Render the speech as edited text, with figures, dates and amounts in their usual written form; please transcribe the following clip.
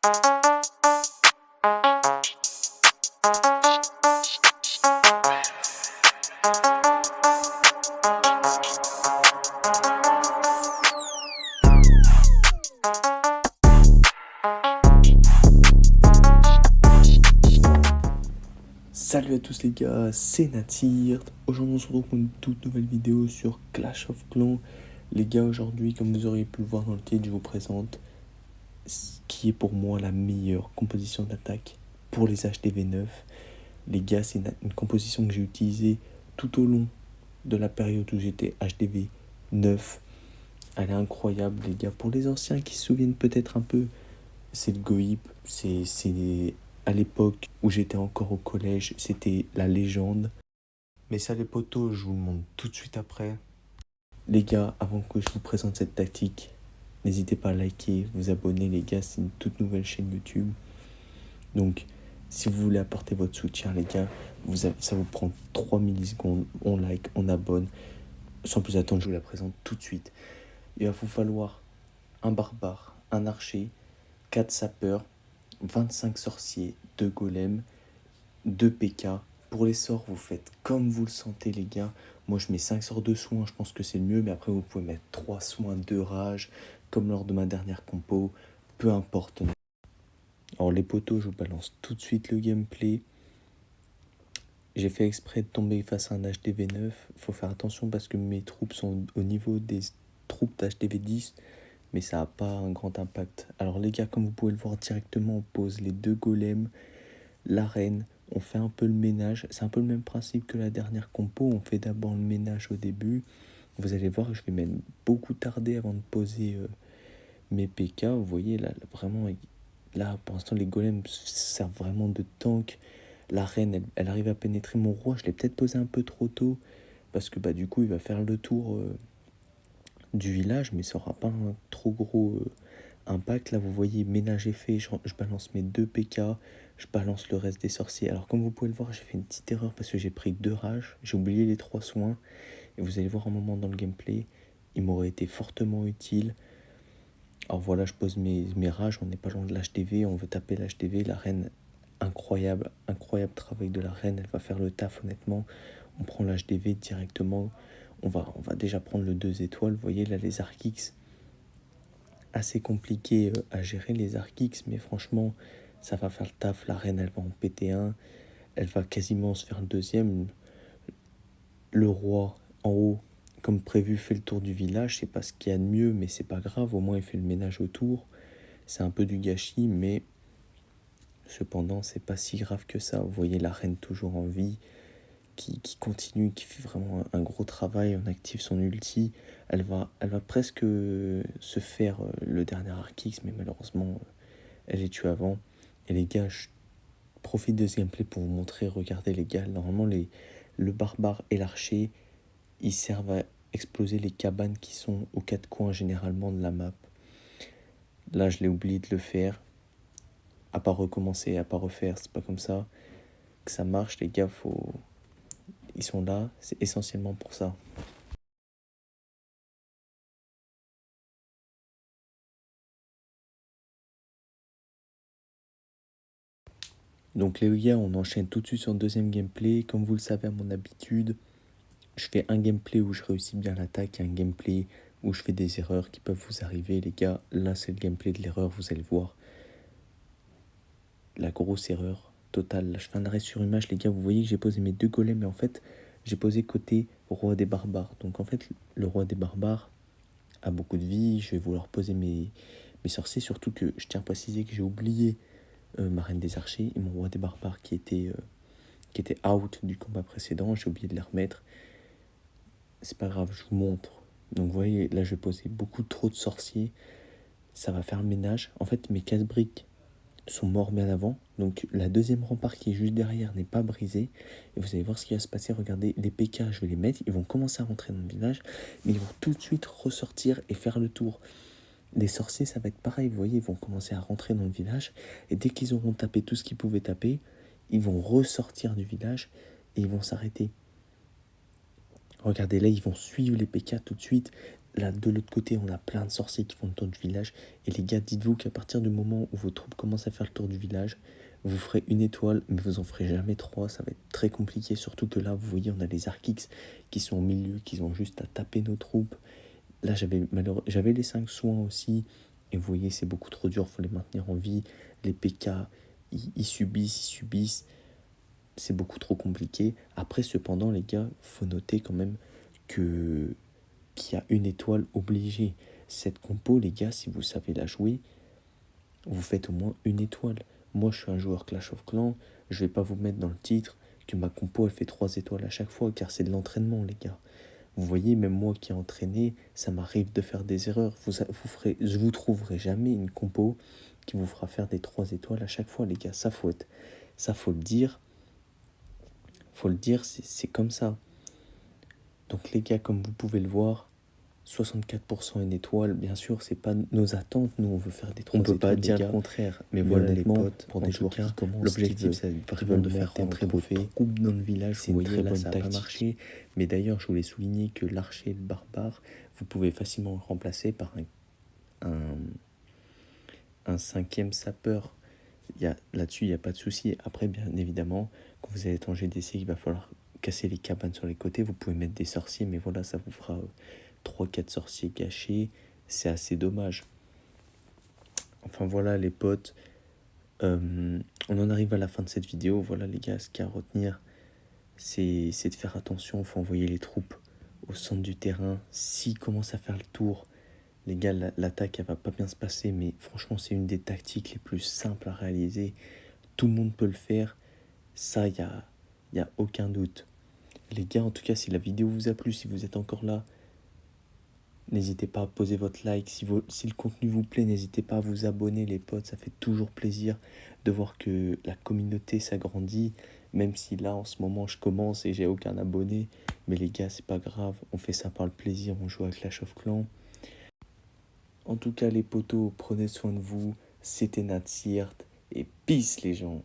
Salut à tous les gars, c'est Natir. Aujourd'hui on se retrouve pour une toute nouvelle vidéo sur Clash of Clans. Les gars, aujourd'hui, comme vous auriez pu le voir dans le titre, je vous présente ce qui est pour moi la meilleure composition d'attaque pour les HDV9. Les gars, c'est une composition que j'ai utilisée tout au long de la période où j'étais HDV9. Elle est incroyable les gars. Pour les anciens qui se souviennent peut-être un peu, c'est le Goip, c'est à l'époque où j'étais encore au collège, c'était la légende. Mais ça les potos, je vous le montre tout de suite après. Les gars, avant que je vous présente cette tactique, n'hésitez pas à liker, vous abonner les gars, c'est une toute nouvelle chaîne YouTube. Donc, si vous voulez apporter votre soutien les gars, ça vous prend 3 millisecondes, on like, on abonne. Sans plus attendre, je vous la présente tout de suite. Il va vous falloir un barbare, un archer, 4 sapeurs, 25 sorciers, 2 golems, 2 PK. Pour les sorts, vous faites comme vous le sentez les gars. Moi je mets 5 sorts de soins, je pense que c'est le mieux. Mais après vous pouvez mettre 3 soins, 2 rages, comme lors de ma dernière compo. Peu importe. Alors les potos, je vous balance tout de suite le gameplay. J'ai fait exprès de tomber face à un HDV9. Faut faire attention parce que mes troupes sont au niveau des troupes d'HDV10. Mais ça n'a pas un grand impact. Alors les gars, comme vous pouvez le voir directement, on pose les 2 golems, l'arène, on fait un peu le ménage. C'est un peu le même principe que la dernière compo. On fait d'abord le ménage au début. Vous allez voir, je vais même beaucoup tarder avant de poser mes PK. Vous voyez, là vraiment, là, pour l'instant, les golems servent vraiment de tank. La reine, elle arrive à pénétrer mon roi. Je l'ai peut-être posé un peu trop tôt. Parce que bah, du coup, il va faire le tour du village. Mais ça n'aura pas un trop gros impact. Là, vous voyez, ménage est fait. Je balance mes 2 PK. Je balance le reste des sorciers. Alors, comme vous pouvez le voir, j'ai fait une petite erreur parce que j'ai pris 2 rages. J'ai oublié les 3 soins. Et vous allez voir un moment dans le gameplay, il m'aurait été fortement utile. Alors voilà, je pose mes rages, on n'est pas loin de l'HDV, on veut taper l'HDV, la reine, incroyable, incroyable travail de la reine, elle va faire le taf honnêtement. On prend l'HDV directement, on va déjà prendre le 2 étoiles, vous voyez là les Archix, assez compliqué à gérer les Archix, mais franchement, ça va faire le taf, la reine elle va en péter un, elle va quasiment se faire le deuxième, le roi en haut, comme prévu, fait le tour du village. C'est pas ce qu'il y a de mieux, mais c'est pas grave. Au moins, il fait le ménage autour. C'est un peu du gâchis, mais cependant, c'est pas si grave que ça. Vous voyez la reine toujours en vie, qui continue, qui fait vraiment un gros travail. On active son ulti. Elle va presque se faire le dernier Archix, mais malheureusement, elle est tuée avant. Et les gars, je profite de ce gameplay pour vous montrer. Regardez les gars, normalement, le barbare et l'archer, ils servent à exploser les cabanes qui sont aux 4 coins généralement de la map. Là, je l'ai oublié de le faire. À pas recommencer, à pas refaire, c'est pas comme ça que ça marche, les gars. Ils sont là, c'est essentiellement pour ça. Donc les gars, on enchaîne tout de suite sur le deuxième gameplay. Comme vous le savez à mon habitude, je fais un gameplay où je réussis bien l'attaque et un gameplay où je fais des erreurs qui peuvent vous arriver. Les gars, là c'est le gameplay de l'erreur, vous allez voir. La grosse erreur totale. Là, je fais un arrêt sur image, les gars. Vous voyez que j'ai posé mes 2 golems, mais en fait, j'ai posé côté roi des barbares. Donc, en fait, le roi des barbares a beaucoup de vie. Je vais vouloir poser mes sorciers. Surtout que je tiens à préciser que j'ai oublié ma reine des archers et mon roi des barbares qui était out du combat précédent. J'ai oublié de les remettre. C'est pas grave, je vous montre. Donc, vous voyez, là, je vais poser beaucoup trop de sorciers. Ça va faire le ménage. En fait, mes casse-briques sont morts bien avant. Donc la deuxième rempart qui est juste derrière n'est pas brisée. Et vous allez voir ce qui va se passer. Regardez, les PK, je vais les mettre. Ils vont commencer à rentrer dans le village. Mais ils vont tout de suite ressortir et faire le tour. Les sorciers, ça va être pareil. Vous voyez, ils vont commencer à rentrer dans le village. Et dès qu'ils auront tapé tout ce qu'ils pouvaient taper, ils vont ressortir du village et ils vont s'arrêter. Regardez, là, ils vont suivre les PK tout de suite. Là, de l'autre côté, on a plein de sorciers qui font le tour du village. Et les gars, dites-vous qu'à partir du moment où vos troupes commencent à faire le tour du village, vous ferez une étoile, mais vous en ferez jamais trois. Ça va être très compliqué. Surtout que là, vous voyez, on a les Archix qui sont au milieu, qui ont juste à taper nos troupes. Là, j'avais les 5 soins aussi. Et vous voyez, c'est beaucoup trop dur. Il faut les maintenir en vie. Les PK, ils subissent. C'est beaucoup trop compliqué. Après, cependant, les gars, faut noter quand même que qu'il y a une étoile obligée. Cette compo, les gars, si vous savez la jouer, vous faites au moins une étoile. Moi, je suis un joueur Clash of Clans, je vais pas vous mettre dans le titre que ma compo, elle fait 3 étoiles à chaque fois, car c'est de l'entraînement, les gars. Vous voyez, même moi qui ai entraîné, ça m'arrive de faire des erreurs. Je vous trouverai jamais une compo qui vous fera faire des 3 étoiles à chaque fois, les gars. Ça, faut le dire. Faut le dire, c'est comme ça. Donc, les gars, comme vous pouvez le voir, 64% une étoile, bien sûr, c'est pas nos attentes. Nous, on veut faire des 3 étoiles. On peut pas dire le contraire, mais voilà, les potes, pour des joueurs qui commencent, l'objectif, c'est vraiment de faire rentrer vos troupes dans le village. C'est une très bonne tactique. Ça n'a pas marché. Mais d'ailleurs, je voulais souligner que l'archer et le barbare, vous pouvez facilement le remplacer par un 5e sapeur. Là-dessus, il n'y a pas de souci. Après, bien évidemment, quand vous allez être en GDC, il va falloir casser les cabanes sur les côtés. Vous pouvez mettre des sorciers, mais voilà, ça vous fera 3-4 sorciers gâchés. C'est assez dommage. Enfin voilà les potes. On en arrive à la fin de cette vidéo. Voilà les gars, ce qu'il y a à retenir, c'est de faire attention. Il faut envoyer les troupes au centre du terrain. S'ils commencent à faire le tour, les gars, l'attaque, elle va pas bien se passer. Mais franchement, c'est une des tactiques les plus simples à réaliser. Tout le monde peut le faire. Ça, y a aucun doute. Les gars, en tout cas, si la vidéo vous a plu, si vous êtes encore là, n'hésitez pas à poser votre like. Si le contenu vous plaît, n'hésitez pas à vous abonner, les potes. Ça fait toujours plaisir de voir que la communauté s'agrandit. Même si là, en ce moment, je commence et j'ai aucun abonné. Mais les gars, c'est pas grave. On fait ça par le plaisir. On joue à Clash of Clans. En tout cas, les potos, prenez soin de vous. C'était Natsirt. Et peace, les gens.